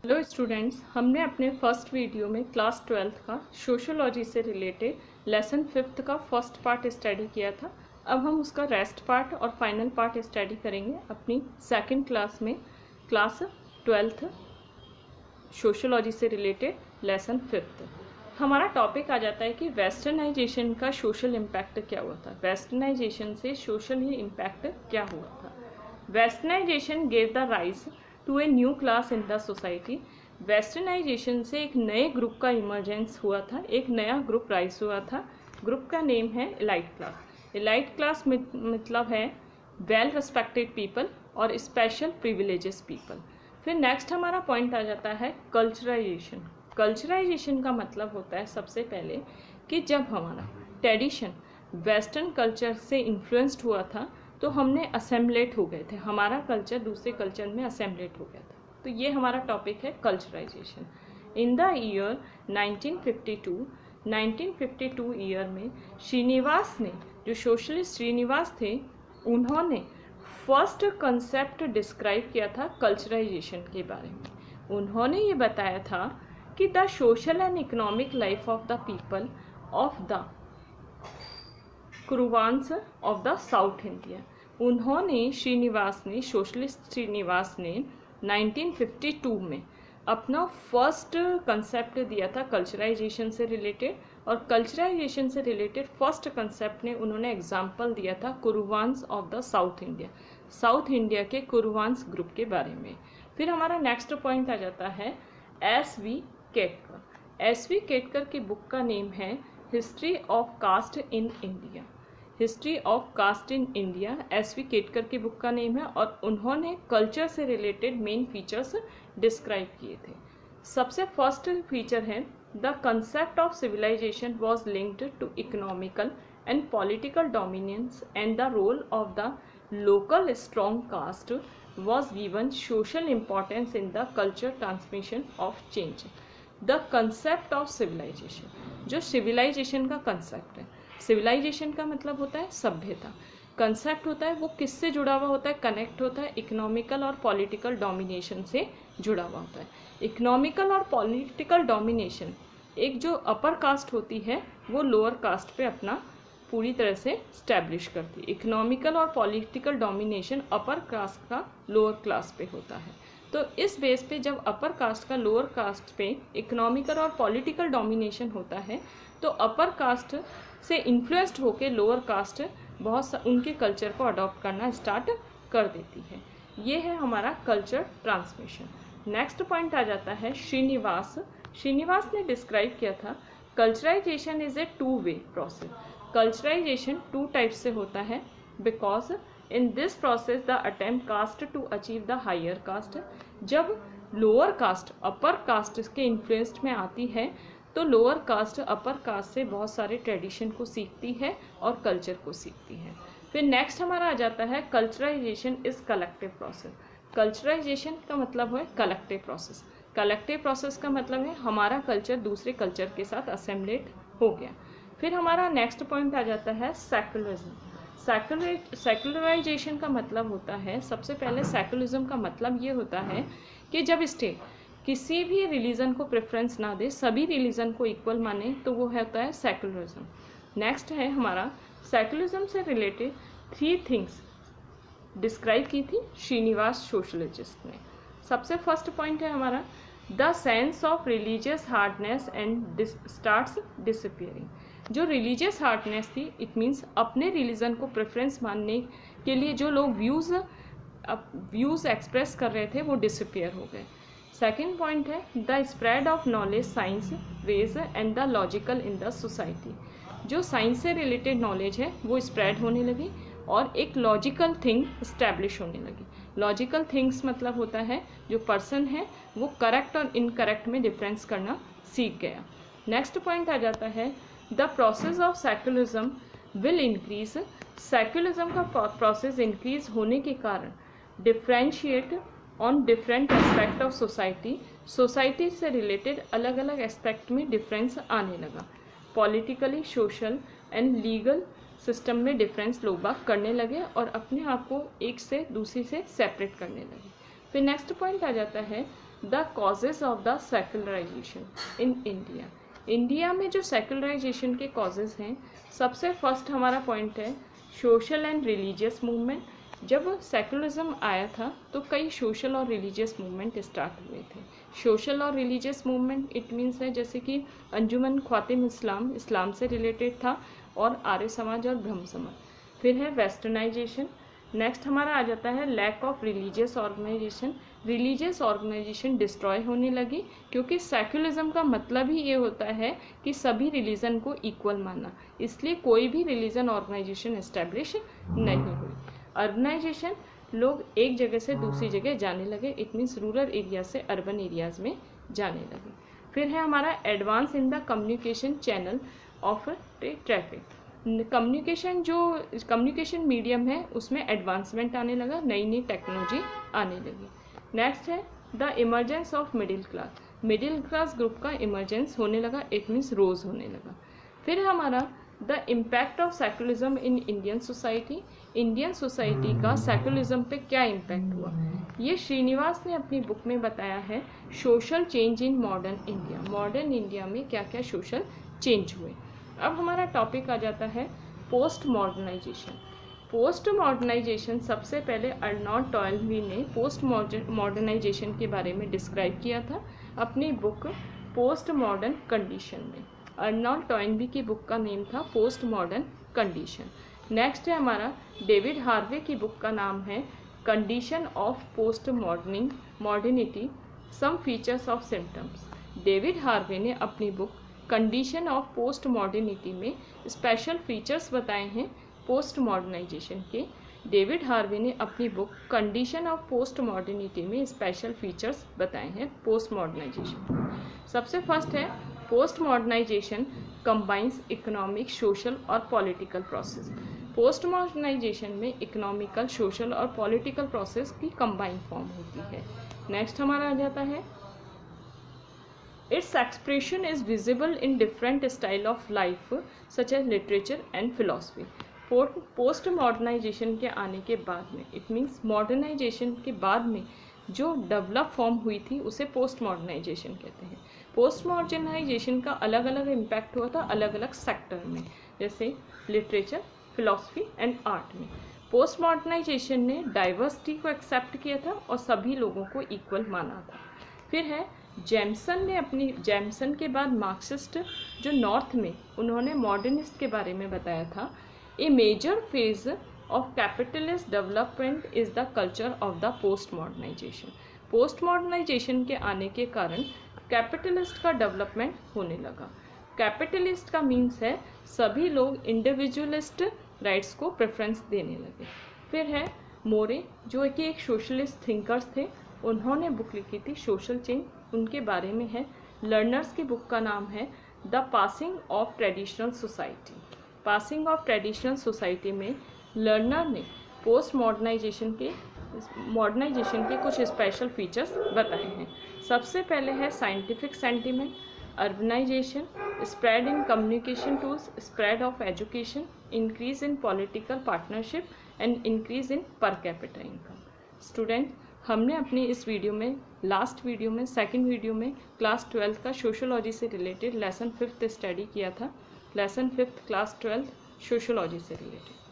Hello students, हमने अपने first video में क्लास 12th का सोशियोलॉजी से रिलेटेड लेसन 5th का फर्स्ट पार्ट स्टडी किया था। अब हम उसका रेस्ट पार्ट और फाइनल पार्ट स्टडी करेंगे अपनी सेकंड क्लास में, क्लास 12th सोशियोलॉजी से रिलेटेड लेसन 5th। हमारा टॉपिक आ जाता है कि वेस्टर्नाइजेशन का सोशल इम्पैक्ट क्या हुआ था। वेस्टर्नाइजेशन से सोशल ही इम्पैक्ट क्या हुआ था। Westernisation gave the rise to a new class in the society. Westernisation से एक नए ग्रुप का इमर्जेंस हुआ था, एक नया ग्रुप राइज हुआ था। ग्रुप का नेम है एलाइट क्लास। एलाइट क्लास मतलब है वेल रिस्पेक्टेड पीपल और स्पेशल प्रिविलेजेस पीपल। फिर नेक्स्ट हमारा पॉइंट आ जाता है कल्चराइजेशन। कल्चराइजेशन का मतलब होता है सबसे पहले कि जब हमारा ट्रेडिशन वेस्टर्न कल्चर से इन्फ्लुएंस्ड हुआ था तो हमने असेम्बलेट हो गए थे, हमारा कल्चर दूसरे कल्चर में असेम्बलेट हो गया था। तो ये हमारा टॉपिक है कल्चराइजेशन। इन द ईयर 1952 ईयर में श्रीनिवास ने, जो सोशलिस्ट श्रीनिवास थे, उन्होंने फर्स्ट कंसेप्ट डिस्क्राइब किया था कल्चराइजेशन के बारे में। उन्होंने ये बताया था कि the social and economic life of the people of the Kuruvans of the south India. उन्होंने सोशलिस्ट श्रीनिवास ने 1952 में अपना फर्स्ट कंसेप्ट दिया था कल्चराइजेशन से रिलेटेड, और कल्चराइजेशन से रिलेटेड फर्स्ट कंसेप्ट ने उन्होंने एग्जाम्पल दिया था Kuruvans of the south India, south India के कुरुवांस ग्रुप के बारे में। फिर हमारा नेक्स्ट पॉइंट आ जाता है एस.वी. केटकर। एस.वी. केटकर की बुक का नेम है history of caste in India. History of caste in India S V. Ketkar की बुक का नेम है, और उन्होंने कल्चर से रिलेटेड मेन फीचर्स डिस्क्राइब किए थे। सबसे फर्स्ट फीचर है the concept of civilisation was linked to economical and political dominance and the role of the local strong caste was given social importance in the culture transmission of change. The concept of civilisation, जो civilisation का concept है, civilisation का मतलब होता है सभ्यता, concept होता है वो किससे जुड़ा हुआ होता है, कनेक्ट होता है इकोनॉमिकल और पॉलिटिकल डोमिनेशन से जुड़ा हुआ होता है। इकोनॉमिकल और पॉलिटिकल डोमिनेशन, एक जो अपर कास्ट होती है वो लोअर कास्ट पे अपना पूरी तरह से स्टैब्लिश करती है। इकोनॉमिकल और पॉलिटिकल डोमिनेशन अपर कास्ट का लोअर क्लास पे होता है। तो इस बेस पे जब अपर कास्ट का लोअर कास्ट पे इकोनॉमिकल और पॉलिटिकल डोमिनेशन होता है तो अपर कास्ट से इन्फ्लुएंस्ड होकर लोअर कास्ट उनके कल्चर को अडॉप्ट करना स्टार्ट कर देती है। ये है हमारा कल्चर ट्रांसमिशन। नेक्स्ट पॉइंट आ जाता है श्रीनिवास। श्रीनिवास ने डिस्क्राइब किया था culturization is a two way process. कल्चराइजेशन two types से होता है, because in this process the attempt caste to achieve the higher caste. जब लोअर कास्ट अपर कास्ट के इन्फ्लुएंस में आती है तो लोअर कास्ट अपर कास्ट से बहुत सारे ट्रेडिशन को सीखती है और कल्चर को सीखती है। फिर नेक्स्ट हमारा आ जाता है कल्चराइजेशन इज कलेक्टिव प्रोसेस। कल्चराइजेशन का मतलब है कलेक्टिव प्रोसेस। कलेक्टिव प्रोसेस का मतलब है हमारा कल्चर दूसरे कल्चर के साथ असेम्बलेट हो गया। फिर हमारा नेक्स्ट पॉइंट आ जाता है सेकुलरिज्म। सेकुलराइजेशन का मतलब होता है, सबसे पहले सेकुलरिज्म का मतलब ये होता है कि जब स्टेट किसी भी रिलीजन को प्रेफरेंस ना दे, सभी रिलीजन को इक्वल माने, तो वो होता है सेकुलरिज्म। नेक्स्ट है हमारा सेकुलरिज्म से रिलेटेड 3 थिंग्स डिस्क्राइब की थी श्रीनिवास सोशलिस्ट ने। सबसे फर्स्ट पॉइंट है हमारा the sense of religious hardness and starts disappearing. जो रिलीजियस हार्डनेस थी, इट मीन्स अपने रिलीजन को प्रेफरेंस मानने के लिए जो लोग व्यूज़ एक्सप्रेस कर रहे थे वो डिसअपियर हो गए। सेकेंड पॉइंट है the spread of knowledge, science, ways and the logical in the society. जो साइंस से रिलेटेड नॉलेज है वो स्प्रेड होने लगी और एक लॉजिकल थिंग इस्टेब्लिश होने लगी। लॉजिकल थिंग्स मतलब होता है जो पर्सन है वो करेक्ट और इनकरेक्ट में डिफरेंस करना सीख गया। नेक्स्ट पॉइंट आ जाता है the process of secularism will increase. Secularism का प्रोसेस इंक्रीज होने के कारण differentiate on different aspect of society. Society से रिलेटेड अलग अलग एस्पेक्ट में डिफरेंस आने लगा। Politically, social and legal system में डिफरेंस लोग बाग करने लगे और अपने आप को एक से दूसरी से सेपरेट करने लगे। फिर नेक्स्ट पॉइंट आ जाता है the causes of the secularization in India. India में जो सेकुलराइजेशन के कॉजेज हैं, सबसे फर्स्ट हमारा पॉइंट है सोशल एंड रिलीजियस मूवमेंट। जब सेकुलरिज्म आया था तो कई सोशल और रिलीजियस मूवमेंट स्टार्ट हुए थे। सोशल और रिलीजियस मूवमेंट इट मीन्स है जैसे कि अंजुमन ख्वातिम इस्लाम, इस्लाम से रिलेटेड था, और आर्य समाज और ब्रह्म समाज। फिर है वेस्टर्नाइजेशन। नेक्स्ट हमारा आ जाता है lack of religious organisation. Religious organisation destroy होने लगी, क्योंकि सेक्युलरिज्म का मतलब ही ये होता है कि सभी रिलीजन को इक्वल मानना, इसलिए कोई भी रिलीजन ऑर्गेनाइजेशन एस्टेब्लिश नहीं हुई। अर्बनाइजेशन, लोग एक जगह से दूसरी जगह जाने लगे, इट मीन्स रूरल एरिया से अर्बन एरियाज में जाने लगे। फिर है हमारा advance in the communication channel of traffic. Communication medium है उसमें एडवांसमेंट आने लगा, नई नई टेक्नोलॉजी आने लगी। नेक्स्ट है the emergence of middle class. Middle class group का इमरजेंस होने लगा, इट मीन्स रोज होने लगा। फिर हमारा the impact of secularism in Indian society. Indian society का सेकुलरिज्म पे क्या इम्पैक्ट हुआ, ये श्रीनिवास ने अपनी बुक में बताया है, social change in modern India. Modern India में क्या क्या सोशल चेंज हुए। अब हमारा टॉपिक आ जाता है पोस्ट मॉडर्नाइजेशन। पोस्ट मॉडर्नाइजेशन सबसे पहले अर्नॉल्ड टॉयनबी ने पोस्ट मॉडर्नाइजेशन के बारे में डिस्क्राइब किया था अपनी बुक पोस्ट मॉडर्न कंडीशन में। अर्नॉल्ड टॉयनबी की बुक का नेम था पोस्ट मॉडर्न कंडीशन। नेक्स्ट है हमारा डेविड हार्वे की बुक का नाम है condition of post modernity, some features of symptoms. David Harvey ने अपनी book condition of post modernity में स्पेशल फीचर्स बताए हैं पोस्ट मॉडर्नाइजेशन के। डेविड हार्वे ने अपनी book condition of post modernity में स्पेशल फीचर्स बताए हैं पोस्ट मॉडर्नाइजेशन। सबसे फर्स्ट है post modernisation combines economic, social और पॉलिटिकल प्रोसेस। पोस्ट मॉडर्नाइजेशन में इकोनॉमिकल, सोशल और पॉलिटिकल प्रोसेस की कंबाइन फॉर्म होती है। नेक्स्ट हमारा आ जाता है it's expression is visible in different style of life such as literature and philosophy. Post modernisation के आने के बाद में, इट मीन्स मॉडर्नाइजेशन के बाद में जो डेवलप फॉर्म हुई थी उसे पोस्ट मॉडर्नाइजेशन कहते हैं। पोस्ट मॉडर्नाइजेशन का अलग अलग इम्पैक्ट हुआ था अलग अलग सेक्टर में, जैसे लिटरेचर, फिलोसफी एंड आर्ट में। पोस्ट मॉडर्नाइजेशन ने डाइवर्सिटी को एक्सेप्ट किया था और सभी लोगों को इक्वल माना था। फिर है जेम्सन के बाद मार्क्सिस्ट जो नॉर्थ में, उन्होंने मॉडर्निस्ट के बारे में बताया था। A major phase of capitalist development is the culture of the post modernization. Post modernisation के आने के कारण कैपिटलिस्ट का डेवलपमेंट होने लगा। कैपिटलिस्ट का मीन्स है सभी लोग इंडिविजुअलिस्ट राइट्स को प्रेफरेंस देने लगे। फिर है मोरे जो कि एक सोशलिस्ट थिंकर्स थे, उन्होंने बुक लिखी थी सोशल चेंज, उनके बारे में है। लर्नर्स की बुक का नाम है the passing of traditional society. Passing of traditional society में लर्नर ने पोस्ट मॉडर्नाइजेशन के कुछ स्पेशल फीचर्स बताए हैं। सबसे पहले है scientific sentiment, urbanisation, spread in communication tools, spread of education, increase in political partnership and increase in per capita income. Student, हमने अपनी इस वीडियो में, लास्ट वीडियो में, सेकंड वीडियो में क्लास 12 का सोशोलॉजी से रिलेटेड लेसन 5th स्टडी किया था। लेसन 5th क्लास 12 सोशोलॉजी से रिलेटेड।